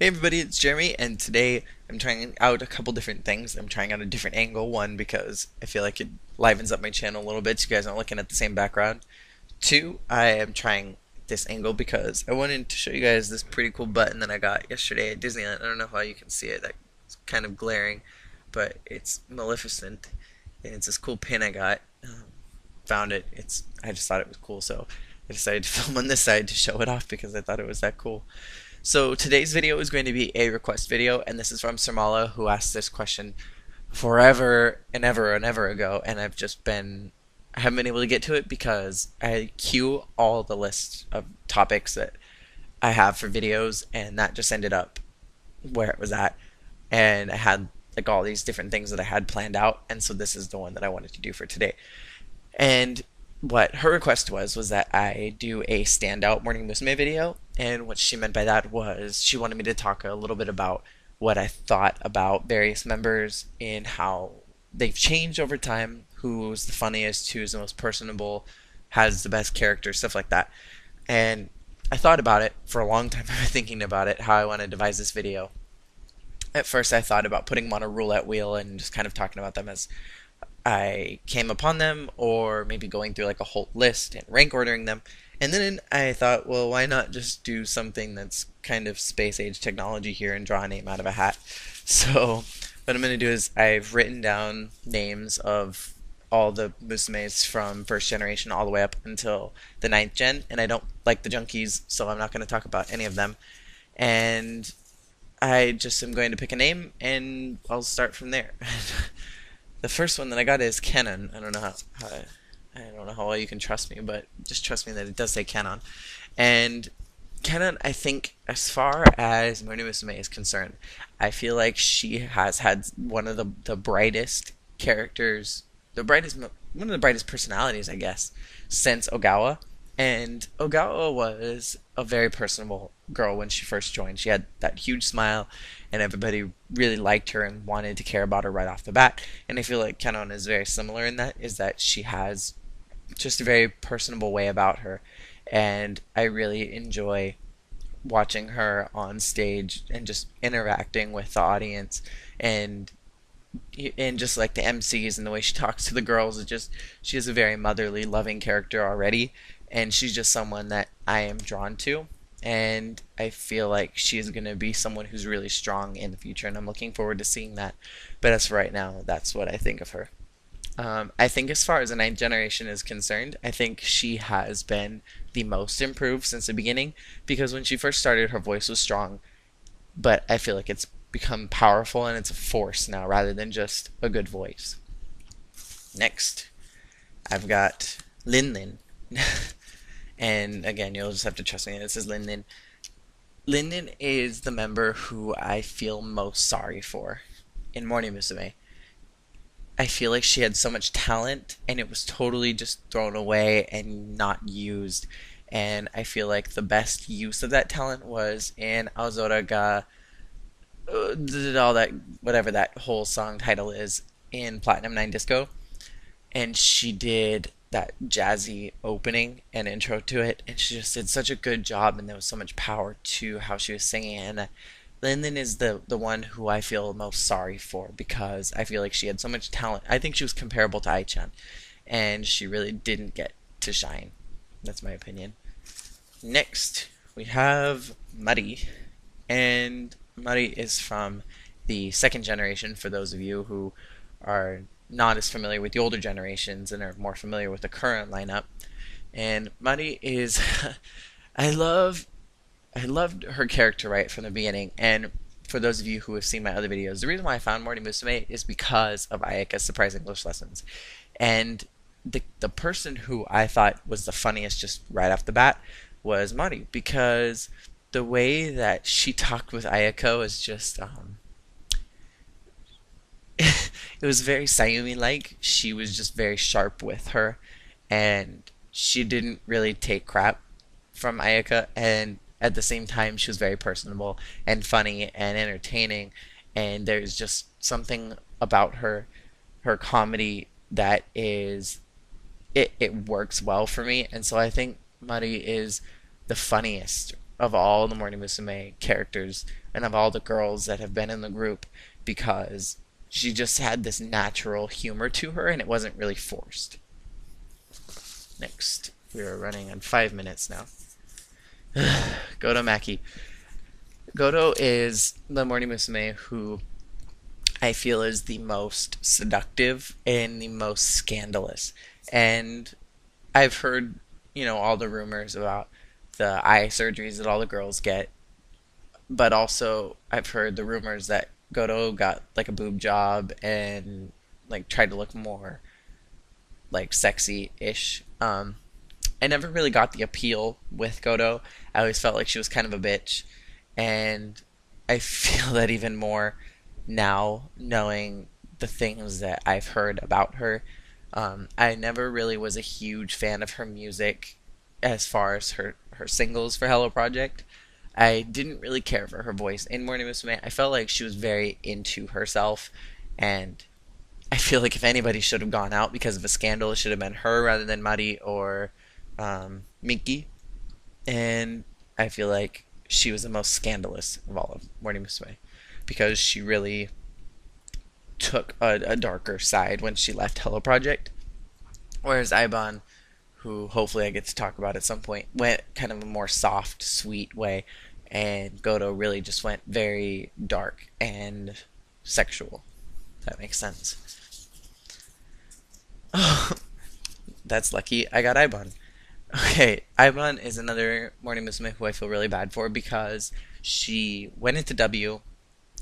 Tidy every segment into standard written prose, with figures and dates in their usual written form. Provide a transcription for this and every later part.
Hey everybody, it's Jeremy, and today I'm trying out a couple different things. I'm trying out a different angle. One, because I feel like it livens up my channel a little bit so you guys aren't looking at the same background. Two, I am trying this angle because I wanted to show you guys this pretty cool button that I got yesterday at Disneyland. I don't know how you can see it, it's kind of glaring, but it's Maleficent, and it's this cool pin I got. Found it. I just thought it was cool, so I decided to film on this side to show it off because I thought it was that cool. So today's video is going to be a request video, and this is from Sarmala, who asked this question forever and ever ago, and I haven't been able to get to it because I queue all the lists of topics that I have for videos, and that just ended up where it was at, and I had like all these different things that I had planned out, and so this is the one that I wanted to do for today. And what her request was that I do a standout Morning Musume video, and what she meant by that was she wanted me to talk a little bit about what I thought about various members and how they've changed over time, who's the funniest, who's the most personable, has the best character, stuff like that. And I thought about it for a long time. I've been thinking about it, how I want to devise this video. At first, I thought about putting them on a roulette wheel and just kind of talking about them as I came upon them, or maybe going through like a whole list and rank ordering them. And then I thought, well, why not just do something that's kind of space age technology here and draw a name out of a hat? So what I'm going to do is I've written down names of all the Musumes from first generation all the way up until the ninth gen, and I don't like the junkies, so I'm not going to talk about any of them. And I just am going to pick a name, and I'll start from there. The first one that I got is Canon. I don't know how well you can trust me, but just trust me that it does say Canon. And Canon, I think, as far as Mori Musume is concerned, I feel like she has had one of the brightest characters, one of the brightest personalities, I guess, since Ogawa. And Ogawa was a very personable girl when she first joined. She had that huge smile, and everybody really liked her and wanted to care about her right off the bat. And I feel like Canon is very similar in that, is that she has just a very personable way about her. And I really enjoy watching her on stage and just interacting with the audience, and just like the MCs and the way she talks to the girls, she is a very motherly, loving character already, and she's just someone that I am drawn to, and I feel like she is going to be someone who's really strong in the future, and I'm looking forward to seeing that. But as for right now, that's what I think of her. I think as far as the ninth generation is concerned, I think she has been the most improved since the beginning, because when she first started, her voice was strong, but I feel like it's become powerful and it's a force now rather than just a good voice. Next, I've got Lin Lin. And again, you'll just have to trust me. This is Lin Lin. Lin Lin is the member who I feel most sorry for in Morning Musume. I feel like she had so much talent and it was totally just thrown away and not used. And I feel like the best use of that talent was in Aozora ga did all that, whatever that whole song title is, in Platinum 9 Disco, and she did that jazzy opening and intro to it, and she just did such a good job, and there was so much power to how she was singing. And Lin Lin is the one who I feel most sorry for, because I feel like she had so much talent. I think she was comparable to Ai-chan, and she really didn't get to shine. That's my opinion. Next, we have Mari, and Mari is from the second generation, for those of you who are not as familiar with the older generations and are more familiar with the current lineup. And Mari is I loved her character right from the beginning. And for those of you who have seen my other videos, the reason why I found Morning Musume is because of Ayaka's surprise English lessons. And the person who I thought was the funniest just right off the bat was Mari, because the way that she talked with Ayako is just it was very Sayumi-like. She was just very sharp with her, and she didn't really take crap from Ayaka, and at the same time she was very personable and funny and entertaining, and there's just something about her comedy that it works well for me. And so I think Mari is the funniest of all the Morning Musume characters and of all the girls that have been in the group because she just had this natural humor to her and it wasn't really forced. Next, we are running on 5 minutes now. Goto Maki. Goto is the Morning Musume who I feel is the most seductive and the most scandalous. And I've heard, all the rumors about the eye surgeries that all the girls get, but also I've heard the rumors that Goto got like a boob job and like tried to look more like sexy-ish. I never really got the appeal with Goto. I always felt like she was kind of a bitch, and I feel that even more now, knowing the things that I've heard about her. I never really was a huge fan of her music as far as her singles for Hello Project. I didn't really care for her voice in Morning Musume. I felt like she was very into herself, and I feel like if anybody should have gone out because of a scandal, it should have been her rather than Mari or Minky. And I feel like she was the most scandalous of all of Morning Musume because she really took a darker side when she left Hello Project. Whereas Ibon, who hopefully I get to talk about at some point, went kind of a more soft, sweet way. And Goto really just went very dark and sexual. If that makes sense. Oh, that's lucky. I got Ibon. Okay, Ibon is another Morning Musume who I feel really bad for because she went into W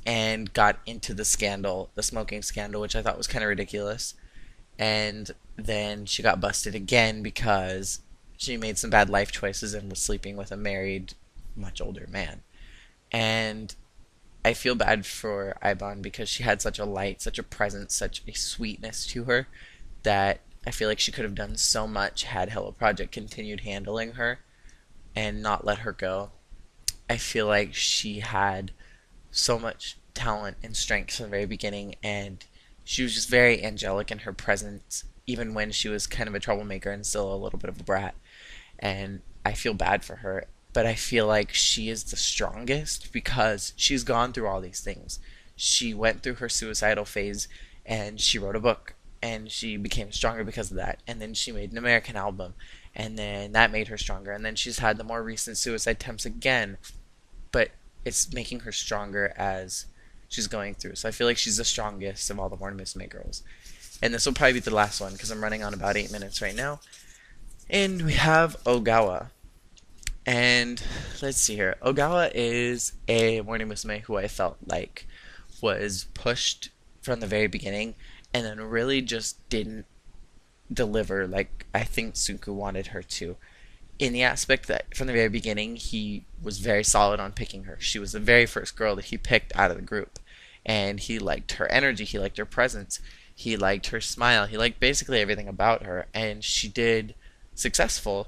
and got into the scandal, the smoking scandal, which I thought was kind of ridiculous. And then she got busted again because she made some bad life choices and was sleeping with a married, much older man. And I feel bad for Ibon because she had such a light, such a presence, such a sweetness to her that I feel like she could have done so much had Hello Project continued handling her and not let her go. I feel like she had so much talent and strength from the very beginning, and she was just very angelic in her presence, even when she was kind of a troublemaker and still a little bit of a brat. And I feel bad for her, but I feel like she is the strongest because she's gone through all these things. She went through her suicidal phase, and she wrote a book, and she became stronger because of that. And then she made an American album, and then that made her stronger. And then she's had the more recent suicide attempts again, but it's making her stronger as she's going through. So I feel like she's the strongest of all the Morning Musume girls. And this will probably be the last one because I'm running on about 8 minutes right now. And we have Ogawa. And let's see here. Ogawa is a Morning Musume who I felt like was pushed from the very beginning and then really just didn't deliver like I think Suku wanted her to. In the aspect that from the very beginning he was very solid on picking her. She was the very first girl that he picked out of the group. And he liked her energy, he liked her presence, he liked her smile, he liked basically everything about her, and she did successfully.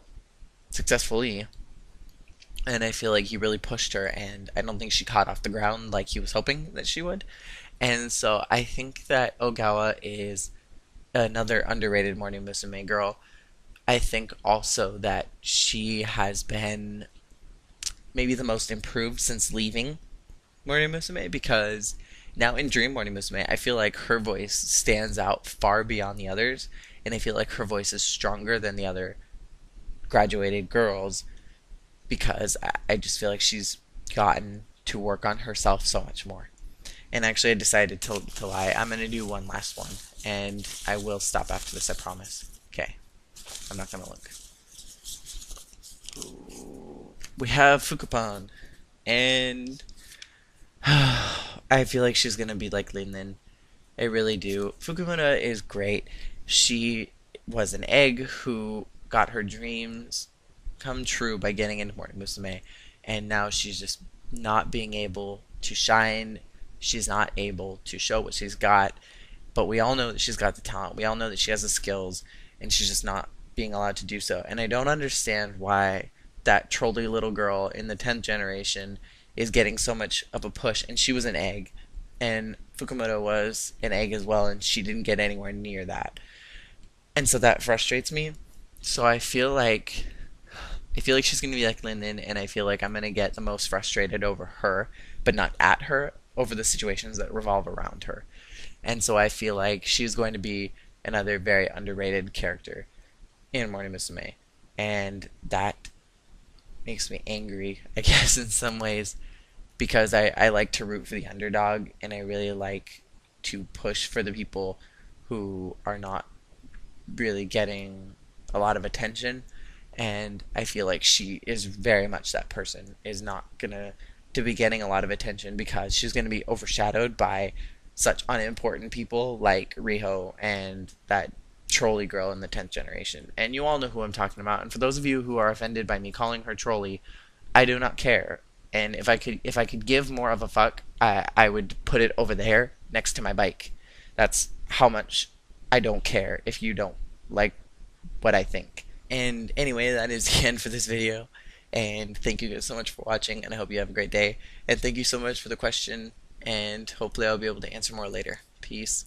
And I feel like he really pushed her, and I don't think she caught off the ground like he was hoping that she would. And so I think that Ogawa is another underrated Morning Musume girl. I think also that she has been maybe the most improved since leaving Morning Musume because now in Dream Morning Musume, I feel like her voice stands out far beyond the others, and I feel like her voice is stronger than the other graduated girls because I just feel like she's gotten to work on herself so much more. And actually, I decided to lie. I'm going to do one last one, and I will stop after this, I promise. Okay. I'm not going to look. We have Fukupan, and I feel like she's going to be like Linlin. I really do. Fukumuna is great. She was an egg who got her dreams come true by getting into Morning Musume, and now she's just not being able to shine. She's not able to show what she's got, but we all know that she's got the talent. We all know that she has the skills, and she's just not being allowed to do so. And I don't understand why that trolly little girl in the 10th generation is getting so much of a push, and she was an egg, and Fukumura was an egg as well, and she didn't get anywhere near that. And so that frustrates me. So I feel like I feel like she's gonna be like Linden, and I feel like I'm gonna get the most frustrated over her, but not at her, over the situations that revolve around her. And so I feel like she's going to be another very underrated character in Morning Musume, and that makes me angry, I guess, in some ways, because I like to root for the underdog, and I really like to push for the people who are not really getting a lot of attention. And I feel like she is very much that person, is not gonna to be getting a lot of attention because she's gonna be overshadowed by such unimportant people like Riho and that trolley girl in the 10th generation. And you all know who I'm talking about. And for those of you who are offended by me calling her trolley, I do not care. And if I could give more of a fuck, I would put it over there next to my bike. That's how much I don't care if you don't like what I think. And anyway, that is the end for this video. And thank you guys so much for watching, and I hope you have a great day. And thank you so much for the question, and hopefully I'll be able to answer more later. Peace.